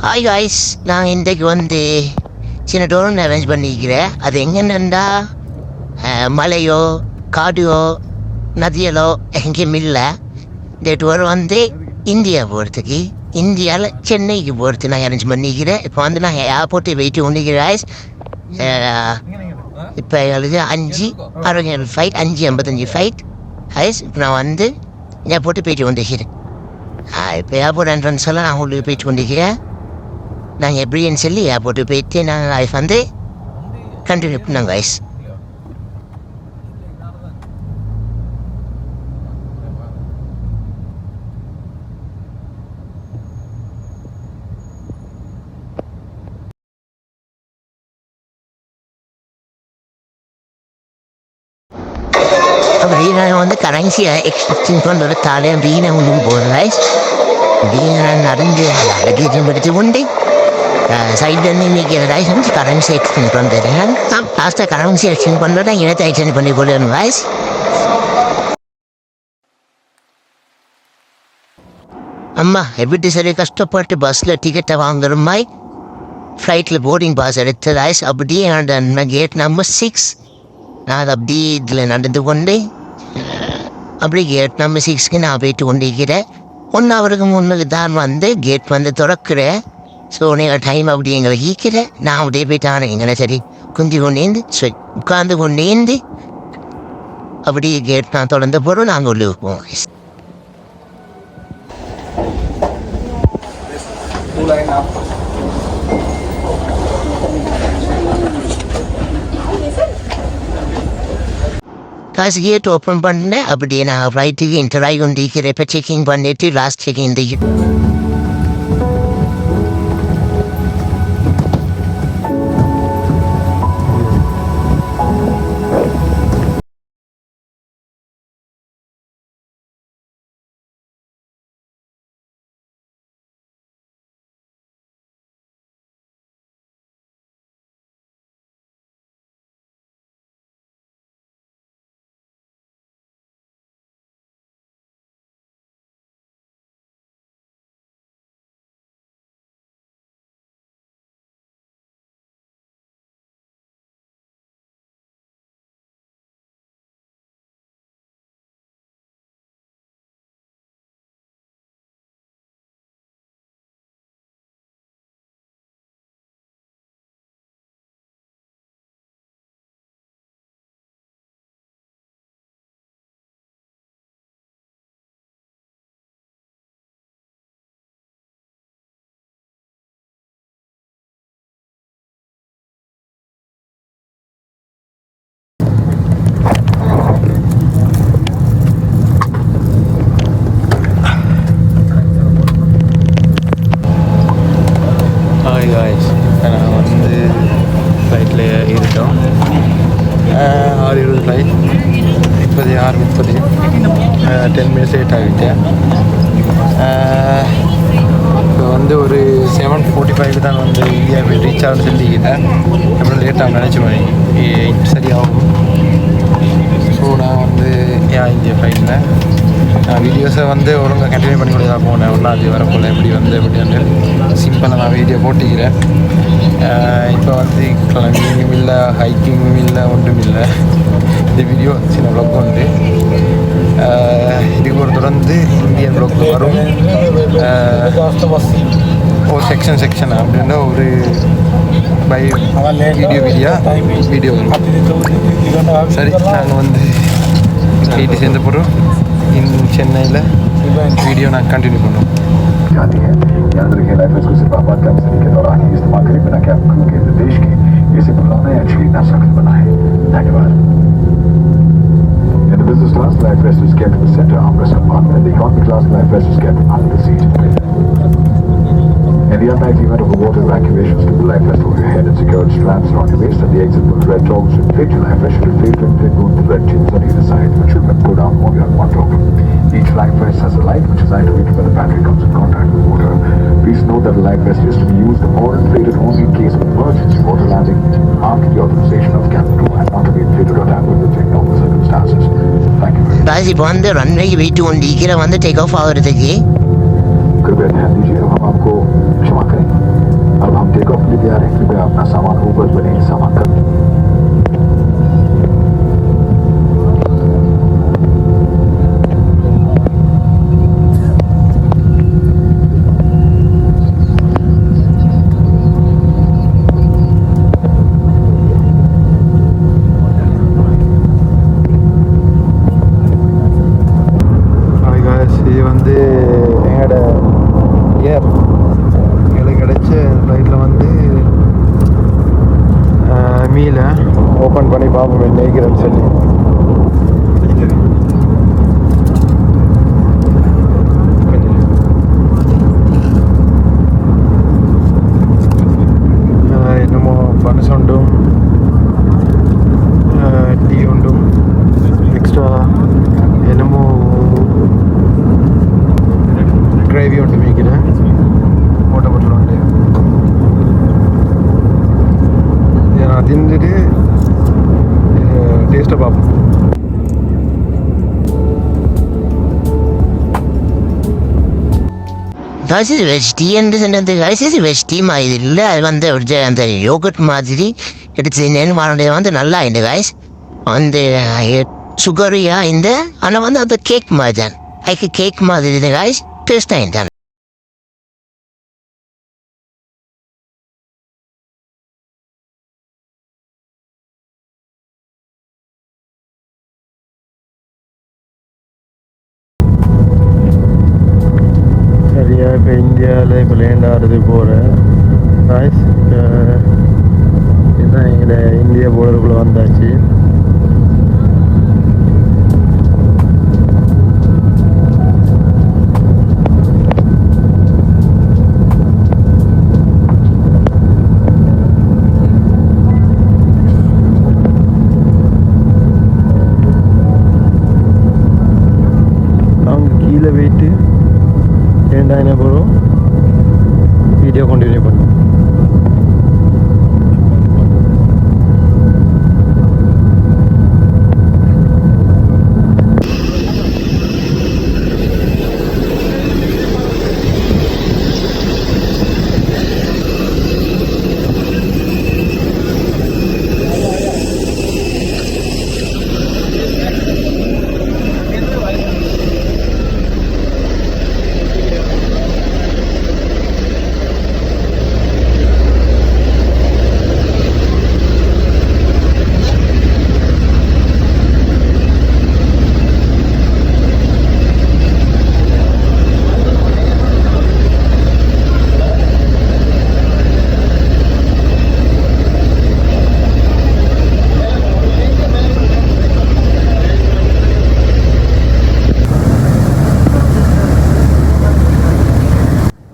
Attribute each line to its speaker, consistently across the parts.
Speaker 1: Hi guys, நான் இன்றைக்கு வந்து சின்ன டோர் அரேஞ்ச் பண்ணிக்கிறேன். அது எங்கென்னா மலையோ காடியோ நதியலோ எங்கேயும் இல்லை. இந்த டோர் வந்து இந்தியா போகிறதுக்கு, இந்தியாவில் சென்னைக்கு போகிறது நான் அரேஞ்ச் பண்ணிக்கிறேன். இப்போ வந்து நான் ஏர்போர்ட்டை வெயிட் பண்ணிக்கிறேன் காய்ஸ். இப்போ எழுது 5:67 ஃப்ளைட், 5:55 ஃப்ளைட் காய்ஸ். இப்போ நான் வந்து ஏர்போர்ட்டு போயிட்டு வந்துக்கிறேன். இப்போ ஏர்போர்ட் என்ட்ரன்ஸ் எல்லாம் நான் உங்களுக்கு போயிட்டு கொண்டிருக்கிறேன். நாங்கள் எப்படின்னு சொல்லி ஏர்போர்ட்டு போயிட்டு நாங்கள் லைஃப் வந்து கண்டினியூ பண்ணோம் காய்ஸ். அப்படி நாங்கள் வந்து கரன்சியை எக்ஸ்பெக்டிங் பண்ணுற தாலே அப்படின்னு ஒன்றும் போகிறோம் காய்ஸ். அப்படின்னு நான் நடந்து எடுத்து கொண்டு சைட்லேருந்து நிற்கிற காய்ஸ் கரன்சி எக்ஸ்சேஞ்ச் பண்ணுறேன். லாஸ்ட்டாக கரன்சி எக்ஸ்சேஞ்ச் பண்ணுறதா இனத்தை எக்ஸ்சேஞ்ச் பண்ணி கொள்ளணும் காய்ஸ். அம்மா எப்படி சரி கஷ்டப்பட்டு பஸ்ஸில் டிக்கெட்டை வாங்குற மாதிரி ஃப்ளைட்டில் போர்டிங் பாஸ் எடுத்து காய்ஸ். அப்படியே என்னோட கேட் நம்பர் 6 நான் அப்படியே இதில் நடந்து கொண்டு அப்படி கேட் நம்பர் 6க்கு நான் போயிட்டு கொண்டிருக்கிறேன். 1 ஹவருக்கு முன்னுக்கு தான் வந்து கேட் வந்து திறக்கிறேன். ஸோ நீங்கள் டைம் அப்படி எங்களை ஈக்கிறேன். நான் அப்படியே போயிட்டானே எங்களை சரி குஞ்சு கொண்டேந்து சரி உட்காந்து கொண்டேந்து அப்படியே கேட் நான் தொடர்ந்த போகிறோம். நாங்கள் உள்ளே போவோம். காசு கேட் ஓப்பன் பண்ணேன். அப்படியே நான் ஃப்ளைட்டுக்கு என்டர் ஆகி கொண்டிருக்கிறேன். இப்போ செக்கிங் பண்ணிட்டு லாஸ்ட் செக்கிங்
Speaker 2: நான் வந்து ஃப்ளைட்டில் ஏறிட்டோம். 6:20 ஃப்ளைட். இப்போது 6:30, 10 மினிட்ஸ் லேட் ஆகிட்டேன். இப்போ வந்து ஒரு 7:45 தான் வந்து இந்தியா போய் ரீச் ஆகுன்னு சொல்லிக்கிட்டேன். அப்புறம் லேட்டாக நினச்சி மாதிரி சரியாகும். ஸோ நான் வந்து இந்தியா ஃப்ளைட்டில் நான் வீடியோஸை வந்து ஒழுங்காக கண்டினியூ பண்ணி கொண்டு தான் போனேன். 1ஆம் வரப்போல் எப்படி வந்து எப்படின்னு சிம்பிளாக நான் வீடியோ போட்டிக்கிறேன். இப்போ வந்து கிளம்பிங்கும் இல்லை, ஹைக்கிங்கும் இல்லை, ஒன்றும் இல்லை. இந்த வீடியோ சின்ன வ்ளாக் உண்டு. இதுக்கு ஒரு தொடர்ந்து இந்தியன் வ்ளாக் வரும். ஒரு செக்ஷன் அப்படின்னா ஒரு பை வீடியோ வரும். சரி, நாங்கள் வந்து வீட்டு சேர்ந்த போகிறோம். சென்னையில் वीडियो ना कंटिन्यू करो जाती है। याद रखिए लाइफ को सिर्फ आपात कामगिरी के दौरान ही इस्तेमाल करें, बिना कि आपको के निर्देश के इसे बुलाना या छीनना सख्त बनाए। धन्यवाद। In the business class, life vest is kept in the center armrest compartment. In the economy class, life vest is kept under the seat. In the unlikely event of a water evacuation, slip the life vest over your head and secured straps around your waist. At the exit, put red togs should fit your life vest. Should fail to inflate both the red chins on either side, which should go down only on one tog. Each life vest has a light which is activated when the battery comes in contact with water. Please note that the life vest is to be used or inflated only in case of emergency water landing after the authorization of cabin crew and not to be inflated or tampered with during normal circumstances. Thank you very much.
Speaker 1: இப்போ வந்து runway wait one degree வந்து take off ஆகுறதுக்கு
Speaker 2: ஏர் எங்களுக்கு கிடைச்ச ஃப்ளைட்டில் வந்து மீலை open பண்ணி பார்ப்போம் நினைக்கிறேன்னு சொல்லி என்னமோ பனஸ் உண்டும் டீ உண்டும் எக்ஸ்ட்ரா என்னமோ கிரேவி உண்டு மீக்கிறேன் ஓட்ட பட்டில் உண்டு நான் தின்னுட்டு டேஸ்ட்டை பார்ப்போம்.
Speaker 1: Guys, இது வெஜ் டீ என்று சொன்னது guys, இது வெஜ் டீ மாதிரி இல்லை. அது வந்து அந்த யோகட் மாதிரி எடுத்து வாங்கினது வந்து நல்லா இந்த guys. அந்த சுகரியா இந்த ஆனால் வந்து அந்த கேக் மாதிரி தான். அதுக்கு கேக் மாதிரி இது guys, டேஸ்ட்டாக தான்.
Speaker 2: சரியாக இப்போ இந்தியாவில் இப்போ லேண்ட் ஆகிறது போகிறேன் காய்ஸ். இதுதான் எங்களை இந்தியா போர்டருக்குள்ளே வந்தாச்சு. அவங்க கீழே போயிட்டு என்ன போகிறோம் வீடியோ கண்டினியூ பண்ணுவோம்.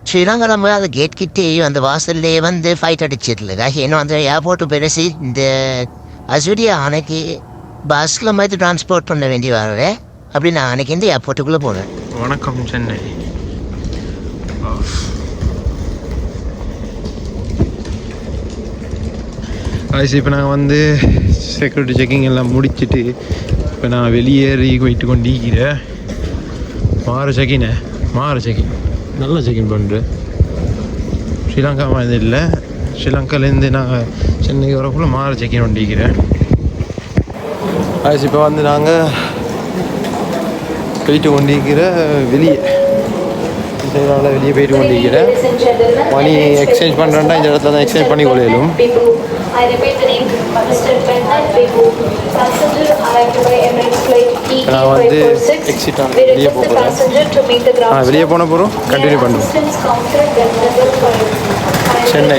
Speaker 1: ஸ்ரீலங்கா போய் அந்த கேட் கிட்டே அந்த வாசல்லே வந்து ஃபைட் அடிச்சிடல. ஏன்னா அந்த ஏர்போர்ட்டு பெருசு. இந்த அசுரியா அன்னைக்கு பஸ்ஸில் மாதிரி டிரான்ஸ்போர்ட் பண்ண வேண்டி வரல. அப்படி நான் அன்னைக்கு இந்த ஏர்போர்ட்டுக்குள்ளே போனேன்.
Speaker 2: வணக்கம் சென்னை. ஆயிடுச்சு. இப்போ நாங்கள் வந்து செக்யூரிட்டி செக்கிங் எல்லாம் முடிச்சுட்டு இப்போ நான் வெளியேறி போயிட்டு கொண்டிருக்கிறேன். மாறு செக்கிங் நல்லா செக்கிங் பண்ணுறேன். ஸ்ரீலங்கா மாதிரி இல்லை. ஸ்ரீலங்காலேருந்து நாங்கள் சென்னைக்கு வரக்குள்ளே மாறு செக்கிங் கொண்டிருக்கிறேன். ஆயிடுச்சு. இப்போ வந்து நாங்கள் போயிட்டு கொண்டிருக்கிற வெளியே போயிட்டு கொண்டிருக்கிறேன். மணி எக்ஸ்சேஞ்ச் பண்ணுறேன்டா இந்த இடத்துல தான் எக்ஸ்சேஞ்ச் பண்ணி கொள்ளையிலும். நான் வந்து எக்ஸிட் வெளியே போகிறேன். வெளியே போன போகிறோம் கண்டினியூ பண்ணுறோம். சென்னை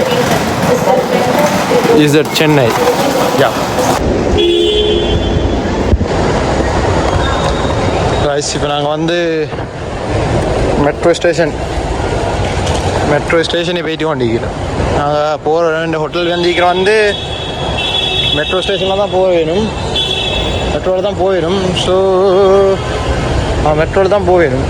Speaker 2: இஸ் தட் சென்னை யா. இப்போ நாங்கள் வந்து மெட்ரோ ஸ்டேஷனை போயிட்டு கொண்டிருக்கிறோம். நாங்கள் போகிற ரெண்டு ஹோட்டல் வந்திருக்கிறோம். வந்து மெட்ரோ ஸ்டேஷனில் தான் போக வேணும். மெட்ரோவில் தான் போயிடும். ஸோ மெட்ரோவில் தான் போயிடும்.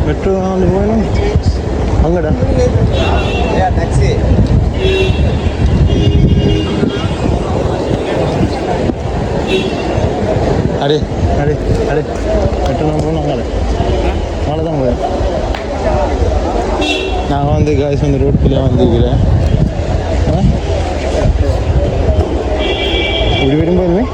Speaker 2: மெட்ரோ வேணும் அங்கடா டாக்ஸி. அடே மெட்ரோ போகணும். அங்கே தான் போய் நான் வந்து காய்ஸ் வந்து ரோட்லேயே வந்துக்கிறேன். இப்படி வரும்போதுமே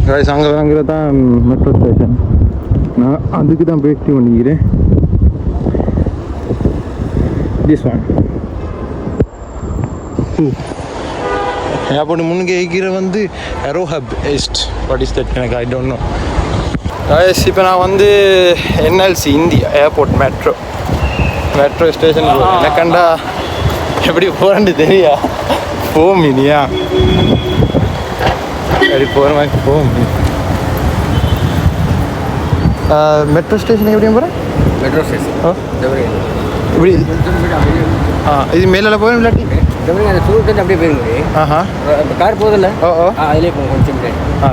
Speaker 2: காய்ஸ் அங்கே வாங்குறது தான் மெட்ரோ ஸ்டேஷன். நான் அதுக்கு தான் பேசி பண்ணிக்கிறேன். திஸ் ஒன் ஏர்போர்ட் முன்னுக்கு இருக்கிற வந்து Aerohub East. What is that எனக்கு ஐ டோன்ட் நோ. காய்ஸ் இப்போ நான் வந்து NLC India airport metro station எனக்கண்டா எப்படி போகிறேன்னு தெரியா போகும் இனியா அப்படி போகிற மாதிரி போகும். மெட்ரோ ஸ்டேஷன் எப்படியும் போகிறேன்
Speaker 3: மெட்ரோ ஸ்டேஷன்
Speaker 2: இப்படி இது மேலே போகிறேன் இல்லாட்டி
Speaker 3: அந்த சூரத்து அப்படியே போயிருங்க.
Speaker 2: ஆஹா
Speaker 3: கார் போதில்ல அதிலே போகும் கொஞ்சம்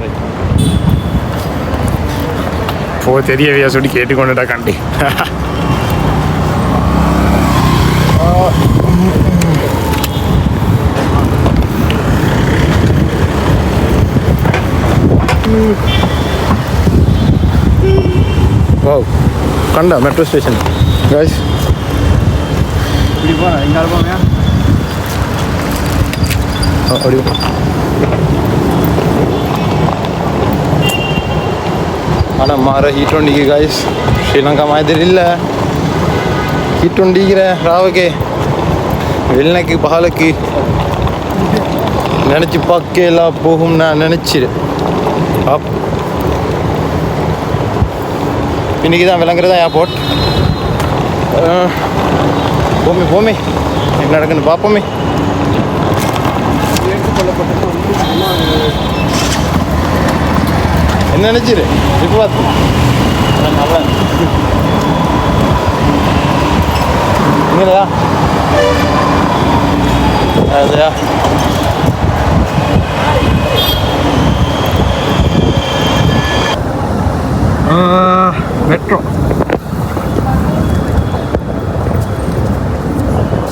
Speaker 2: ரைட் போ தெரியவையா சொல்லி கேட்டுக்கொண்டுட்டா கண்டி. ஓ கண்டா மெட்ரோ ஸ்டேஷன் காய்ஸ். இப்படி போகிறேன் இங்கே போங்க அப்படி ஆனால் மாற ஹீட் ஒண்டிக்கு காய்ஸ் ஸ்ரீலங்கா மாதிரி இல்லை. ஹீட் ஒண்டிக்கிற ராவுக்கே வெள்ளனைக்கு பகலுக்கு நினச்சி பார்க்கலாம் போகும் நான் நினச்சிரு. இன்னைக்கு தான் விளங்குறதா ஏர்போர்ட். போமே என்ன நடக்குன்னு பார்ப்போமே. என்ன நினச்சிரு இப்போ பார்த்து நல்லா இல்லையா அதையா மெட்ரோ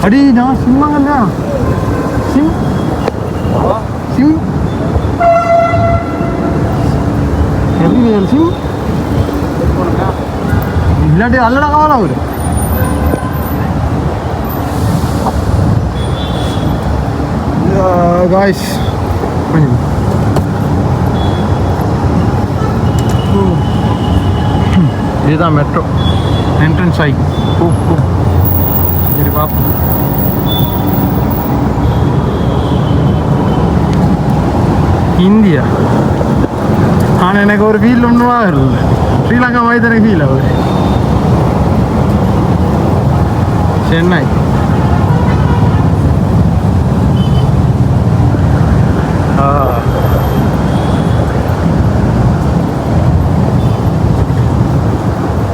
Speaker 2: அடி நான் சிம்மாங்கல்ல சிம் எப்படி சிம் இல்லாட்டி அல்லடா காவலா ஒரு காய்ஸ் இதுதான் மெட்ரோ என்ட்ரன்ஸ் ஆகி சரி பார்ப்போம். இந்தியா ஆனால் எனக்கு ஒரு ஃபீல் ஒன்றுவா இல்லை. ஸ்ரீலங்கா மாதிரி தானே ஃபீல் ஆகுது. சென்னை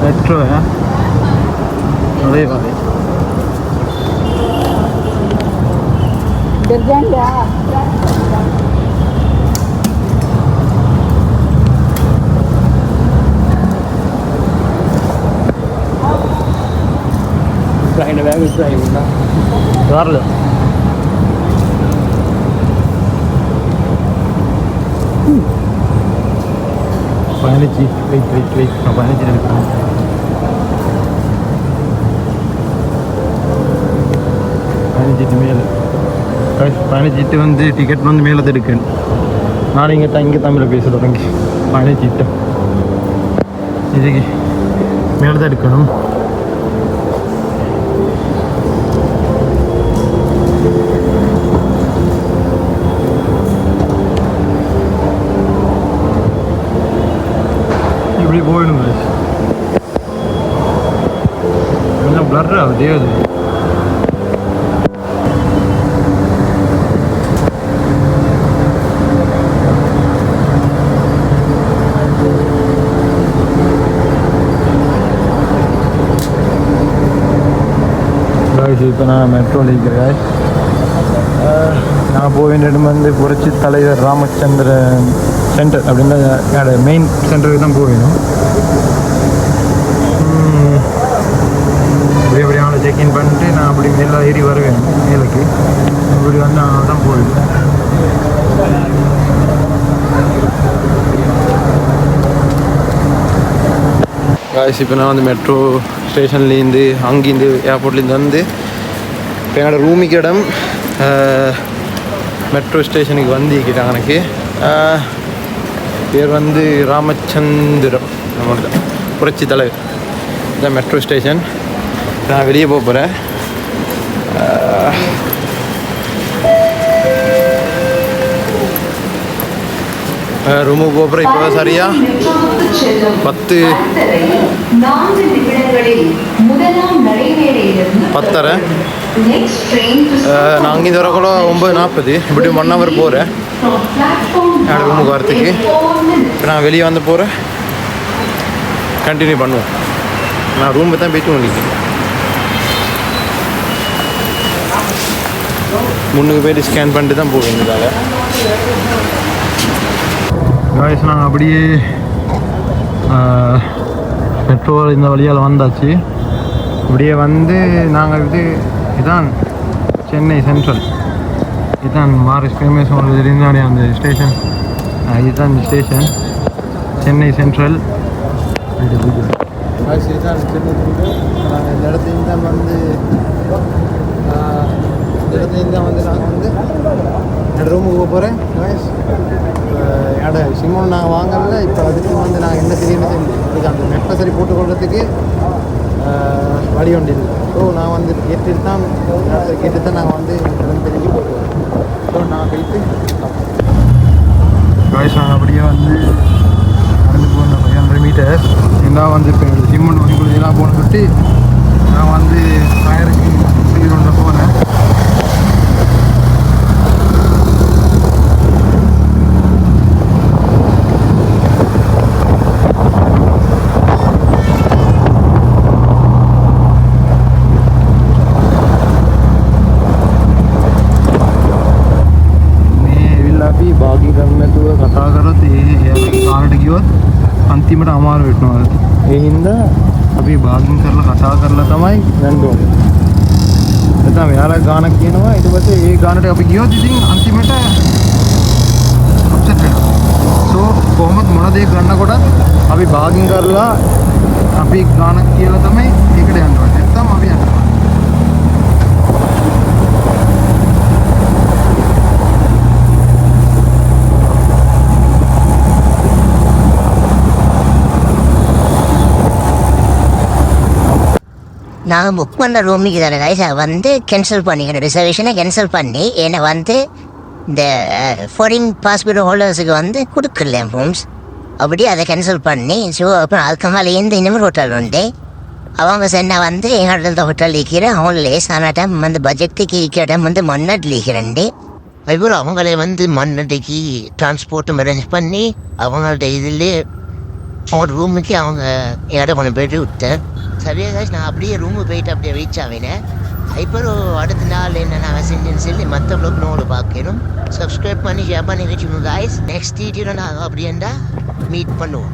Speaker 2: மெட்ரோ அதே மாதிரி வரல. பதினஞ்சு வெயிட் நான் 15 எடுக்கிறேன். மேலே 15 வந்து டிக்கெட் வந்து மேலே தான் எடுக்கணும். நான் இங்கே தமிழில் பேச தொடங்கி 15 இதுக்கு மேலே தான் எடுக்கணும். இப்படி போயிடுங்க கொஞ்சம் பிளர் ஆகுது. அது இப்போ நான் மெட்ரோவில் இருக்கிறேன். நான் போக வேண்டிய இடம் வந்து புரட்சி தலைவர் ராமச்சந்திரன் சென்டர் அப்படின்னா என்னோட மெயின் சென்டருக்கு தான் போகணும். இப்படி எப்படியான செக்இன் பண்ணிட்டு நான் அப்படி மேலே ஏறி வருவேன் மேலுக்கு. இப்படி வந்து தான் போயிடுவேன். காய்ஸ் இப்போ நான் வந்து மெட்ரோ ஸ்டேஷன்லேருந்து அங்கேருந்து ஏர்போர்ட்லேருந்து வந்து இப்போ என்னோட ரூமுக்கு இடம் மெட்ரோ ஸ்டேஷனுக்கு வந்து கேட்டாங்க. எனக்கு பேர் வந்து ராமச்சந்திரம், நம்மளோட புரட்சி தலைவர். இதான் மெட்ரோ ஸ்டேஷன். நான் வெளியே போக போகிறேன். ரூமுக்கு போகிறேன். இப்போ சரியா 10:30. நான் அங்கேருந்து வரக்குள்ள 9:40. இப்படி 1 hour போகிறேன் என்னோடய ரூமுக்கு வரத்துக்கு. இப்போ நான் வெளியே வந்து போகிறேன். கண்டினியூ பண்ணுவோம். நான் ரூமை தான் போய்ட்டு வந்துட்டேன். முன்னுக்கு போய்ட்டு ஸ்கேன் பண்ணிட்டு தான் போக வேண்டியதால். காய்ஸ் நாங்கள் அப்படியே மெட்ரோ இந்த வழியால் வந்தாச்சு. இப்படியே வந்து நாங்கள் இதான் சென்னை சென்ட்ரல். இதுதான் மாரிஸ் ஃபேமஸ் உங்களுக்கு தெரிந்தானே அந்த ஸ்டேஷன். இதுதான் இந்த ஸ்டேஷன் சென்னை சென்ட்ரல். இதுதான் சென்னை சென்ட்ரல். நாங்கள் இந்த இடத்துலேருந்து தான் வந்து நாங்கள் வந்து என்னோட ரூமுக்கு போக போகிறேன். என்னோட சிம்மம் நாங்கள் வாங்கல. இப்போ அதுக்கு வந்து நாங்கள் என்ன தெரியும்னு தெரிஞ்சு அதுக்கு அந்த நெட்டை சரி போட்டுக்கொள்றதுக்கு வழி ஒன்று இல்லை. ஸோ நான் வந்து கேட்டுட்டு தான் நாங்கள் வந்து தெரிஞ்சு போட்டுருவோம். ஸோ நான் போயிட்டு காய்ஸ் நாங்கள் அப்படியே வந்து நடந்து போனோம் 500 meters. ஏன்னா வந்து இப்போ சிம்மன் ஒன்று இதெல்லாம் போன சொல்லிட்டு நான் வந்து ஃபயருக்கு ஒன்று போனேன். बागी करने तो कथा करो तो कार्ड की अंतिम अमार भेटना ये हिंदा अभी बागिंग करला कथा करला तमाई नंदो ऐसा वेला गानक කියනවා ඊට පස්සේ ඒ ගානට අපි ගියොත් ඉතින් අන්තිමට අප්සෙට් වෙනවා. සෝ කොහොමද මොන දේ ගන්නකොට අපි බාගින් කරලා අපි ගානක් කියලා තමයි ඒකට යන්න ඕනේ. නැත්නම් අපි යන්න ඕනේ.
Speaker 1: நான் புக் பண்ண ரூமுக்கு தானே கைஸ் வந்து கேன்சல் பண்ணிக்கிறேன். ரிசர்வேஷனை கேன்சல் பண்ணி என்னை வந்து இந்த ஃபாரின் பாஸ்போர்ட் ஹோல்டர்ஸுக்கு வந்து கொடுக்கல ரூம்ஸ். அப்படி அதை கேன்சல் பண்ணி ஸோ அப்புறம் அதுக்கு மேலே இன்னொரு ஹோட்டல் உண்டு. அவங்க சொன்ன வந்து எங்களோட ஹோட்டல் இருக்கிறேன் ஹோல்லேஸ் ஆனால் டைம் வந்து பட்ஜெட்டுக்கு இருக்கிற டைம் வந்து மன்னட் இருக்கிறேன்ட்டு. அதுபோல் அவங்களே வந்து மன்னடிக்கு டிரான்ஸ்போர்ட்டும் அரேஞ்ச் பண்ணி அவங்கள்ட்ட இதிலே அவங்க ரூமுக்கு அவங்க இடம் கொண்டு போய்ட்டு விட்டேன். சரியாக நான் அப்படியே ரூமு போயிட்டு அப்படியே ரீச் ஆகினேன். இப்போ அடுத்த நாள் என்ன நான் செஞ்சேன்னு சொல்லி மற்ற ப்ளாக் நோடு பார்க்கணும். சப்ஸ்கிரைப் பண்ணி ஷேர் பண்ணி வச்சுக்கணும் காய்ஸ். நெக்ஸ்ட் வீடியோவில் நாங்கள் அப்படியேண்டா மீட் பண்ணுவோம்.